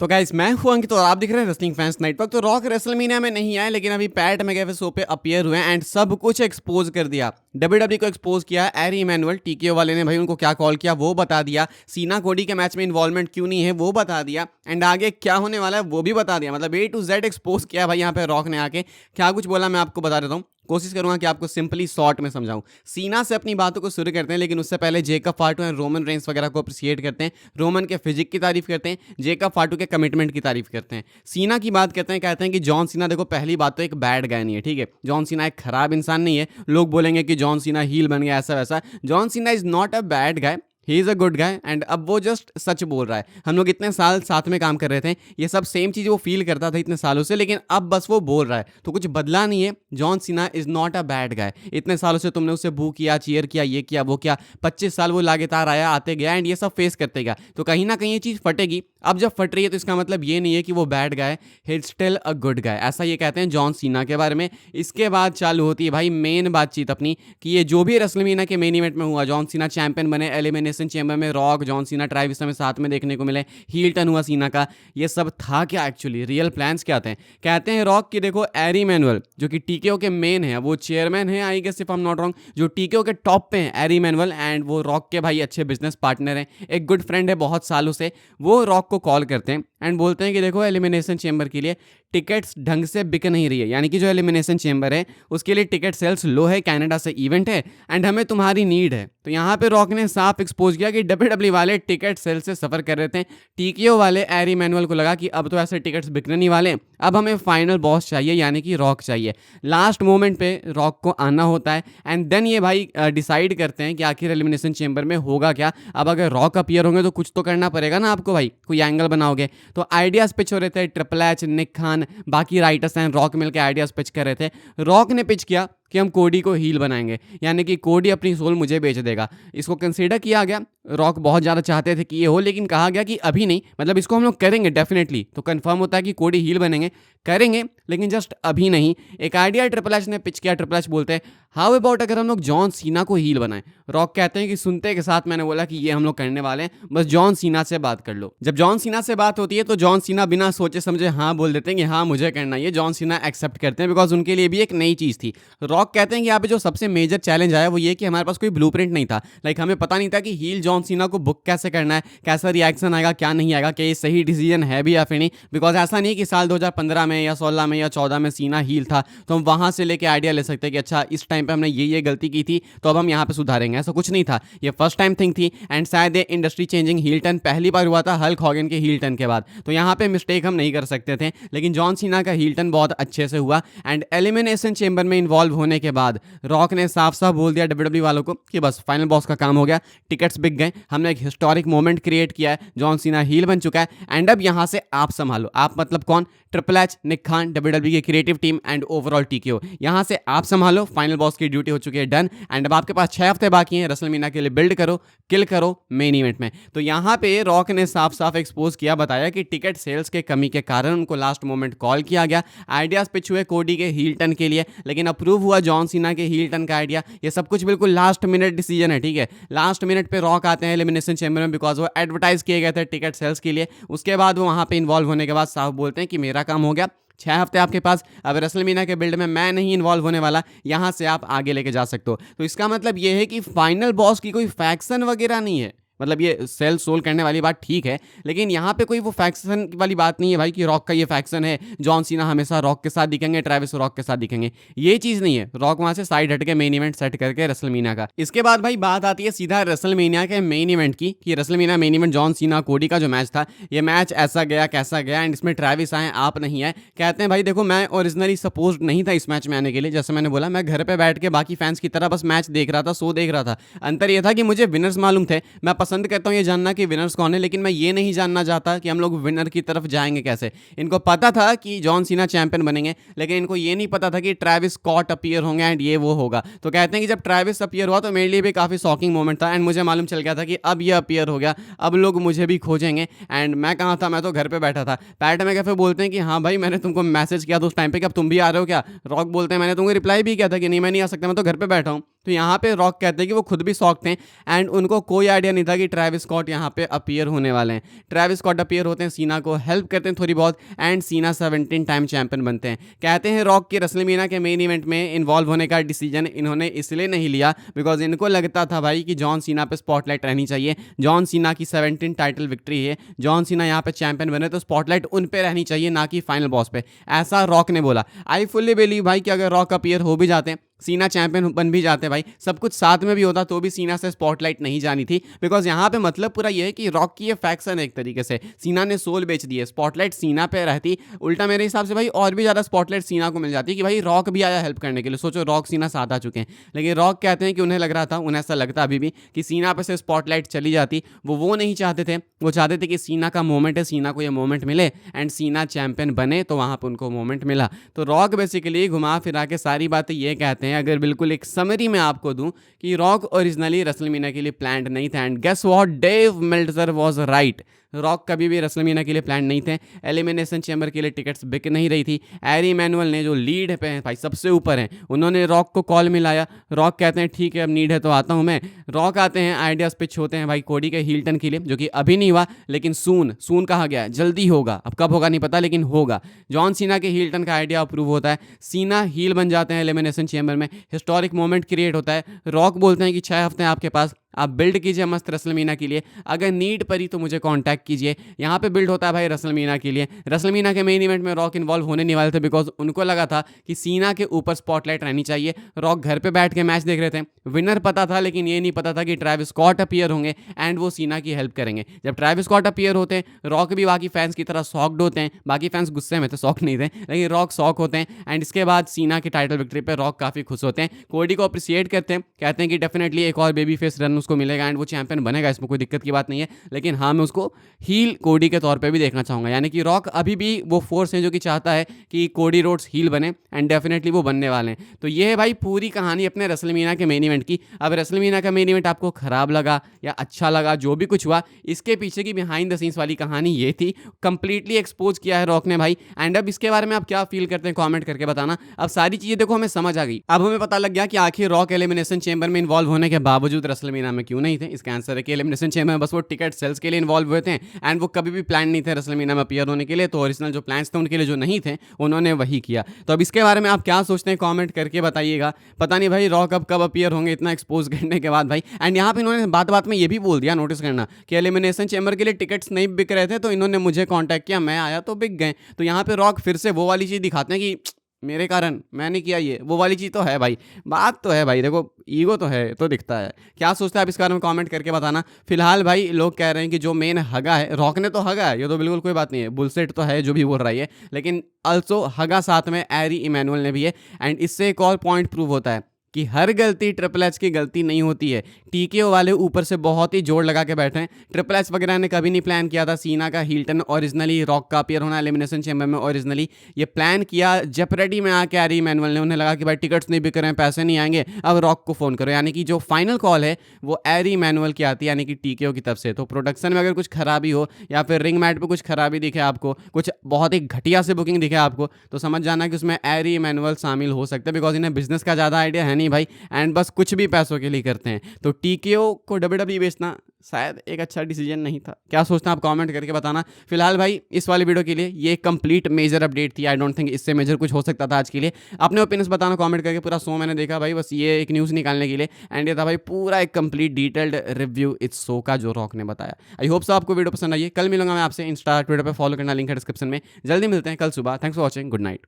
तो गाइस मैं हूं अंकित और आप दिख रहे हैं रेसलिंग फैंस नेटवर्क। तो रॉक रेसलमेनिया में नहीं आए, लेकिन अभी पैट मैकएफे शो पे अपीयर हुए एंड सब कुछ एक्सपोज कर दिया। डब्ल्यूडब्ल्यूई को एक्सपोज किया एरी इमैनुअल, टीकेओ वाले ने भाई उनको क्या कॉल किया वो बता दिया। सीना कोडी के मैच में इन्वॉल्वमेंट क्यों नहीं है वो बता दिया, एंड आगे क्या होने वाला है वो भी बता दिया। मतलब ए टू जेड एक्सपोज किया भाई यहाँ पे रॉक ने आके। क्या कुछ बोला मैं आपको बता देता हूँ, कोशिश करूंगा कि आपको सिंपली शॉर्ट में समझाऊं। सीना से अपनी बातों को शुरू करते हैं, लेकिन उससे पहले जेकब फाटू एंड रोमन रेंस वगैरह को अप्रिशिएट करते हैं। रोमन के फिजिक की तारीफ करते हैं, जेकब फाटू के कमिटमेंट की तारीफ करते हैं। सीना की बात करते हैं, कहते हैं कि जॉन सीना देखो पहली बात तो एक बैड गाय नहीं है, ठीक है। जॉन सीना एक खराब इंसान नहीं है। लोग बोलेंगे कि जॉन सीना हील बन गया ऐसा वैसा। John Cena is not a bad guy, he is a good guy. And अब वो जस्ट सच बोल रहा है। हम लोग इतने साल साथ में काम कर रहे थे, ये सब सेम चीज़ वो फील करता था इतने सालों से, लेकिन अब बस वो बोल रहा है तो कुछ बदला नहीं है। John Cena is not a bad guy. इतने सालों से तुमने उसे बू किया, चीयर किया, ये किया वो किया। 25 साल वो लगातार आया, आते गया एंड ये सब फेस करते गया, तो कहीं ना कहीं ये चीज़ फटेगी। अब जब फट रही है तो इसका मतलब ये नहीं है कि वो bad guy, he is still a good guy. ऐसा ये कहते हैं जॉन सीना के बारे में। इसके बाद चालू होती है भाई मेन बातचीत अपनी, कि ये जो भी रेसलमेनिया के मेन इवेंट में हुआ, जॉन सीना चैंपियन बने, एलिमिनेशन चैम्बर में रॉक, जॉन सीना, ट्राइविस हमें साथ में देखने को मिले, हील टर्न हुआ सीना का, ये सब था क्या एक्चुअली, रियल प्लान्स क्या थे। कहते हैं रॉक की देखो एरी मैनुअल जो कि टीकेओ के मेन है, वो चेयरमैन है I guess if I am not wrong, जो टीकेओ के टॉप पे हैं एरी मैनुअल, एंड वो रॉक के भाई अच्छे बिजनेस पार्टनर हैं, एक गुड फ्रेंड है बहुत सालों से। वो रॉक को कॉल करते हैं एंड बोलते हैं कि देखो एलिमिनेशन चेंबर के लिए टिकट्स ढंग से बिक नहीं रही है, यानी कि जो एलिमिनेशन चेंबर है उसके लिए टिकट सेल्स लो है, कनाडा से इवेंट है एंड हमें तुम्हारी नीड है। तो यहाँ पे रॉक ने साफ एक्सपोज किया कि डब्ल्यूडब्ल्यूई वाले टिकट सेल से सफर कर रहे थे। टीकेओ वाले एरी मैनुअल को लगा कि अब तो ऐसे टिकट्स बिकने नहीं वाले, अब हमें फाइनल बॉस चाहिए यानी कि रॉक चाहिए। लास्ट मोमेंट पे रॉक को आना होता है एंड देन ये भाई डिसाइड करते हैं कि आखिर एलिमिनेशन चेंबर में होगा क्या। अब अगर रॉक अपीयर होंगे तो कुछ तो करना पड़ेगा ना आपको भाई, कोई एंगल बनाओगे। तो आइडियाज पिच हो रहे थे, ट्रिपल एच, निक खान, बाकी राइटर्स एंड रॉक मिलकर आइडियाज पिच कर रहे थे। रॉक ने पिच किया कि हम कोडी को हील बनाएंगे, यानी कि कोडी अपनी सोल मुझे बेच देगा। इसको कंसीडर किया गया, रॉक बहुत ज़्यादा चाहते थे कि ये हो, लेकिन कहा गया कि अभी नहीं, मतलब इसको हम लोग करेंगे डेफिनेटली। तो कंफर्म होता है कि कोडी हील बनेंगे, करेंगे लेकिन जस्ट अभी नहीं। एक आइडिया ट्रिपल एच ने पिच किया। ट्रिपल एच बोलते हैं हाउ अबाउट अगर हम लोग जॉन सीना को हील बनाएं। रॉक कहते हैं कि सुनते के साथ मैंने बोला कि ये हम लोग करने वाले हैं, बस जॉन सीना से बात कर लो। जब जॉन सीना से बात होती है तो जॉन सीना बिना सोचे समझे हाँ बोल देते हैं कि हाँ मुझे करना है। जॉन सीना एक्सेप्ट करते हैं बिकॉज उनके लिए भी एक नई चीज़ थी। रॉक कहते हैं कि यहाँ पे जो सबसे मेजर चैलेंज आया वो ये कि हमारे पास कोई ब्लूप्रिंट नहीं था। लाइक हमें पता नहीं था कि हील जॉन सीना को बुक कैसे करना है, कैसा रिएक्शन आएगा, क्या नहीं आएगा, क्या ये सही डिसीजन है भी या फिर नहीं। बिकॉज ऐसा नहीं कि साल 2015 में या 16 में या 14 में सीना हील था तो हम वहाँ से लेके आइडिया ले सकते हैं कि अच्छा इस टाइम पे हमने ये गलती की थी तो अब हम यहाँ पे सुधारेंगे। ऐसा कुछ नहीं था, ये फर्स्ट टाइम थिंग थी एंड शायद ये इंडस्ट्री चेंजिंग हील टर्न पहली बार हुआ था हल्क हॉगन के हील टर्न के बाद। तो यहाँ पे मिस्टेक हम नहीं कर सकते थे, लेकिन जॉन सीना का हील टर्न बहुत अच्छे से हुआ। एंड एलिमिनेशन चेंबर में इन्वॉल्व होने के बाद रॉक ने साफ साफ बोल दिया डब्ल्यूडब्ल्यूई वालों को कि बस फाइनल बॉस का काम हो गया, टिकट्स बिक गए, हमने एक हिस्टोरिक मोमेंट क्रिएट किया है, जॉन सीना हील बन चुका है एंड अब यहाँ से आप संभालो। आप मतलब कौन? ट्रिपल एच, निक खान, डब्ल्यूडब्ल्यूई की creative team and overall TKO, यहाँ से आप संभालो। फाइनल बॉस की ड्यूटी हो चुकी है डन एंड अब आपके पास 6 हफ्ते बाकी हैं रेसलमेनिया के लिए। बिल्ड करो, किल करो मेन इवेंट में। तो यहाँ पे रॉक ने साफ साफ एक्सपोज किया, बताया कि टिकट सेल्स के कमी के कारण उनको लास्ट मोमेंट कॉल किया गया। आइडियाज पिच हुए कोडी के हील टर्न के लिए, लेकिन अप्रूव हुआ जॉन सीना के हील टर्न का आइडिया। ये सब कुछ बिल्कुल लास्ट मिनट डिसीजन है, ठीक है। लास्ट मिनट पे रॉक आते हैं एलिमिनेशन चैम्बर में बिकॉज वो एडवर्टाइज किए गए थे टिकट सेल्स के लिए। उसके बाद वो वहाँ पे इन्वॉल्व होने के बाद साफ बोलते हैं कि मेरा काम हो गया, 6 हफ्ते आपके पास, अब रेसलमेनिया के बिल्ड में मैं नहीं इन्वॉल्व होने वाला, यहाँ से आप आगे लेके जा सकते हो। तो इसका मतलब ये है कि फाइनल बॉस की कोई फैक्शन वगैरह नहीं है। मतलब ये सेल सोल करने वाली बात ठीक है, लेकिन यहाँ पे कोई वो फैक्शन वाली बात नहीं है भाई कि रॉक का ये फैक्शन है, जॉन सीना हमेशा रॉक के साथ दिखेंगे, ट्रैविस रॉक के साथ दिखेंगे, ये चीज़ नहीं है। रॉक वहाँ से साइड हट के मेन इवेंट सेट करके रेसलमेनिया का। इसके बाद भाई बात आती है सीधा रेसलमेनिया के मेन इवेंट की, कि WrestleMania main event John Cena कोडी का जो मैच था, ये मैच ऐसा गया कैसा गया एंड इसमें ट्रैविस आए, आप नहीं आए। कहते हैं भाई देखो मैं ओरिजिनली सपोज नहीं था इस मैच में आने के लिए, जैसे मैंने बोला मैं घर पे बैठ के बाकी फैंस की तरह बस मैच देख रहा था, शो देख रहा था। अंतर ये था कि मुझे विनर्स मालूम थे, मैं पसंद करता हूँ ये जानना कि विनर्स कौन है, लेकिन मैं ये नहीं जानना चाहता कि हम लोग विनर की तरफ जाएंगे कैसे। इनको पता था कि जॉन सीना चैंपियन बनेंगे, लेकिन इनको ये नहीं पता था कि ट्रैविस स्कॉट अपीयर होंगे एंड ये वो होगा। तो कहते हैं कि जब ट्रैविस अपीयर हुआ तो मेरे लिए भी काफ़ी शॉकिंग मोमेंट था एंड मुझे मालूम चल गया था कि अब ये अपीयर हो गया, अब लोग मुझे भी खोजेंगे। एंड मैं कहाँ था? मैं तो घर पर बैठा था। पैट मैकएफे बोलते हैं कि हाँ भाई मैंने तुमको मैसेज किया था उस टाइम पे कि अब तुम भी आ रहे हो क्या? रॉक बोलते हैं मैंने तुमको रिप्लाई भी किया था कि नहीं मैं नहीं आ सकता, मैं तो घर पर बैठा हूँ। तो यहाँ पे रॉक कहते हैं कि वो खुद भी शॉक थे एंड उनको कोई आइडिया नहीं था कि ट्रेविस स्कॉट यहाँ पे अपीयर होने वाले हैं। ट्रेविस स्कॉट अपीयर होते हैं, सीना को हेल्प करते हैं थोड़ी बहुत एंड सीना 17 टाइम चैंपियन बनते हैं। कहते हैं रॉक के रेसलमेनिया के मेन इवेंट में इन्वॉल्व होने का डिसीजन इन्होंने इसलिए नहीं लिया बिकॉज इनको लगता था भाई कि जॉन सीना पे स्पॉटलाइट रहनी चाहिए। जॉन सीना की 17 टाइटल विक्ट्री है, जॉन सीना यहाँ पे चैंपियन बने तो स्पॉटलाइट उन पे रहनी चाहिए, ना कि फाइनल बॉस पे। ऐसा रॉक ने बोला। आई फुल्ली बिलीव भाई कि अगर रॉक अपीयर हो भी जाते हैं, सीना चैंपियन बन भी जाते भाई, सब कुछ साथ में भी होता तो भी सीना से स्पॉटलाइट नहीं जानी थी। बिकॉज यहाँ पे मतलब पूरा ये है कि रॉक की ये फैक्शन है एक तरीके से, सीना ने सोल बेच दी है, स्पॉटलाइट सीना पे रहती, उल्टा मेरे हिसाब से भाई और भी ज़्यादा स्पॉटलाइट सीना को मिल जाती कि भाई रॉक भी आया हेल्प करने के लिए। सोचो रॉक सीना साथ आ चुके हैं, लेकिन रॉक कहते हैं कि उन्हें लग रहा था, उन्हें ऐसा लगता अभी भी कि सीना पे से स्पॉटलाइट चली जाती। वो नहीं चाहते थे, वो चाहते थे कि सीना का मोमेंट है, सीना को ये मोमेंट मिले एंड सीना चैंपियन बने, तो वहाँ पर उनको मोमेंट मिला। तो रॉक बेसिकली घुमा फिरा के सारी बातें ये कहते हैं, अगर बिल्कुल एक समरी में आपको दूं, कि रॉक ओरिजिनली रेसलमेनिया के लिए प्लान्ड नहीं था and guess what, Dave Meltzer was right. Rock कभी भी रेसलमेनिया के लिए प्लान नहीं थे। एलिमिनेशन चैम्बर के लिए टिकट्स बिक नहीं रही थी। एरी इमैनुअल ने जो लीड पे हैं भाई, सबसे ऊपर हैं, उन्होंने रॉक को कॉल मिलाया। रॉक कहते हैं ठीक है अब नीड है तो आता हूं मैं। रॉक आते हैं, आइडियाज पिच होते हैं भाई कोडी के हील टर्न के लिए, जो कि अभी नहीं हुआ लेकिन सून कहा गया है, जल्दी होगा, अब कब होगा नहीं पता लेकिन होगा। जॉन सीना के हील टर्न का आइडिया अप्रूव होता है, सीना हील बन जाते हैं एलिमिनेशन चैम्बर में, हिस्टोरिक मोमेंट क्रिएट होता है। रॉक बोलते हैं कि 6 हफ्ते हैं आपके पास, आप बिल्ड कीजिए मस्त रेसलमेनिया के लिए, अगर नीड पड़ी तो मुझे कांटेक्ट कीजिए। यहाँ पे बिल्ड होता है भाई रेसलमेनिया के लिए। रेसलमेनिया के मेन इवेंट में रॉक इन्वॉल्व होने नहीं वाले थे बिकॉज उनको लगा था कि सीना के ऊपर स्पॉटलाइट रहनी चाहिए। रॉक घर पे बैठ के मैच देख रहे थे, विनर पता था लेकिन ये नहीं पता था कि ट्रेविस स्कॉट अपीयर होंगे एंड वो सीना की हेल्प करेंगे। जब ट्रेविस स्कॉट अपीयर होते हैं, रॉक भी बाकी फैंस की तरह शॉक्ड होते हैं। बाकी फैंस गुस्से में थे, शॉक नहीं थे, लेकिन रॉक शॉक होते हैं एंड इसके बाद सीना की टाइटल विक्ट्री पे रॉक काफ़ी खुश होते हैं, कोडी को अप्रिशिएट करते हैं, कहते हैं कि डेफिनेटली एक और बेबी फेस रन उसको मिलेगा एंड वो चैंपियन बनेगा, इसमें कोई दिक्कत की बात नहीं है। लेकिन हाँ, मैं उसको हील कोडी के तौर पे भी देखना चाहूँगा, यानी कि रॉक अभी भी वो फोर्स है जो कि चाहता है कि कोडी रोड्स हील बने एंड डेफिनेटली वो बनने वाले हैं। तो ये है भाई पूरी कहानी अपने रेसलमेनिया के मेन इवेंट की। अब रेसलमेनिया का मेन इवेंट आपको खराब लगा या अच्छा लगा, जो भी कुछ हुआ, इसके पीछे की बिहाइंड द सीन्स वाली कहानी ये थी, कंप्लीटली एक्सपोज किया है रॉक ने भाई। एंड अब इसके बारे में आप क्या फील करते हैं कॉमेंट करके बताना। अब सारी चीज़ें देखो हमें समझ आ गई, अब हमें पता लग गया कि आखिर रॉक एलिमिनेशन चैम्बर में इन्वॉल्व होने के बावजूद रेसलमेनिया में क्यों नहीं थे। इसका आंसर है कि एलिमिनेशन चैम्बर में बस वो टिकट सेल्स के लिए इन्वॉल्व हुए थे एंड वो कभी भी प्लान नहीं थे रेसलमेनिया में अपीयर होने के लिए। तो ओरिजिनल जो प्लान्स थे उनके लिए जो नहीं थे, उन्होंने वही किया। तो अब इसके बारे में आप क्या सोचते हैं कमेंट करके बताइएगा। पता नहीं भाई रॉक अब कब अपीयर होंगे इतना एक्सपोज करने के बाद भाई। एंड यहाँ पे इन्होंने बात बात में ये भी बोल दिया, नोटिस करना, कि एलिमिनेशन चैम्बर के लिए टिकट्स नहीं बिक रहे थे तो इन्होंने मुझे कॉन्टैक्ट किया, मैं आया तो बिक गए। तो यहाँ पे रॉक फिर से वो वाली चीज़ दिखाते हैं कि मेरे कारण मैंने किया, ये वो वाली चीज़ तो है भाई, बात तो है भाई, देखो ईगो तो है तो दिखता है। क्या सोचते हैं आप इस बारे में कमेंट करके बताना। फिलहाल भाई लोग कह रहे हैं कि जो मेन हगा है, रॉक ने तो हगा है, ये तो बिल्कुल कोई बात नहीं है, बुलसेट तो है जो भी बोल रहा है, लेकिन अल्सो हगा साथ में एरी इमैनुअल ने भी है। एंड इससे एक और पॉइंट प्रूव होता है कि हर गलती ट्रिपल एच की गलती नहीं होती है। टीकेओ वाले ऊपर से बहुत ही जोर लगा के बैठे हैं। ट्रिपल एच वगैरह ने कभी नहीं प्लान किया था सीना का हील टर्न ओरिजिनली रॉक का अपीयर होना एलिमिनेशन चैम्बर में। ओरिजिनली ये प्लान किया जेपरेडी में आके एरी इमैनुअल ने, उन्हें लगा कि भाई टिकट्स नहीं बिक रहे हैं, पैसे नहीं आएंगे, अब रॉक को फ़ोन करो। यानी कि जो फाइनल कॉल है वो एरी इमैनुअल की आती है, यानी कि टीकेओ की तरफ से। तो प्रोडक्शन में अगर कुछ खराबी हो या फिर रिंग मैट पर कुछ खराबी दिखे आपको, कुछ बहुत ही घटिया से बुकिंग दिखे आपको, तो समझ जाना कि उसमें एरी इमैनुअल शामिल हो सकते हैं। बिकॉज इन्हें बिजनेस का ज़्यादा आइडिया है नहीं भाई, एंड बस कुछ भी पैसों के लिए करते हैं। तो टीकेओ को डब्ल्यूडब्ल्यूई बेचना शायद एक अच्छा डिसीजन नहीं था। क्या सोचते हैं आप कमेंट करके बताना। फिलहाल भाई इस वाली वीडियो के लिए ये कंप्लीट मेजर अपडेट थी। आई डोंट थिंक इससे मेजर कुछ हो सकता था आज के लिए। अपने ओपिनियंस बताना कमेंट करके। पूरा शो मैंने देखा भाई, बस ये एक न्यूज़ निकालने के लिए, एंड ये था भाई पूरा एक कंप्लीट डिटेल्ड रिव्यू इस शो का जो रॉक ने बताया। आई होप सो आपको वीडियो पसंद आई है। कल मिलूंगा मैं आपसे, इंस्टा ट्विटर पर फॉलो करना, लिंक है डिस्क्रिप्शन में। जल्दी मिलते हैं कल सुबह। Thanks for watching, good night.